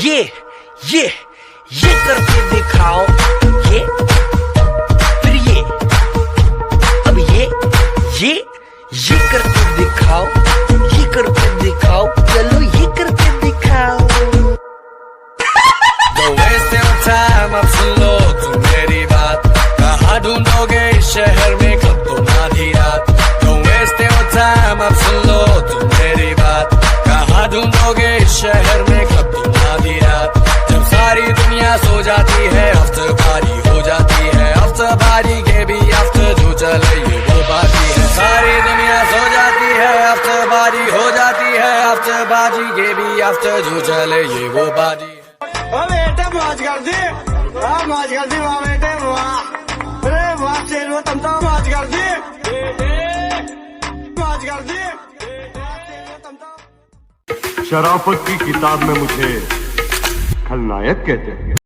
ये करके दिखाओ, ये फिर अब ये करके दिखाओ, ये करके दिखाओ, चलो ये करके दिखाओ। Don't waste your time, अब सुन लो तुम मेरी बात, कहाँ ढूंढोगे इस शहर में कब तुम आधी रात। Don't waste your time, अब सुन लो तुम मेरी बात, कहाँ ढूंढोगे इस शहर में कब तुम आधी रात। जब सारी दुनिया सो जाती है आफ्टर पार्टी हो जाती है, आफ्टर पार्टी के भी आफ्टर जो चले ये वो बाती है। सारी दुनिया सो जाती है आफ्टर पार्टी हो जाती है, आफ्टर पार्टी के भी आफ्टर जो चले ये वो बाती है। बेटे मौज कर दी, मौज कर दी वाह बेटे वाह, अरे वाह चेलो तुम तो मौज कर दी, मौज कर दी। शराफत की किताब में मुझे खलनायक कहते हैं।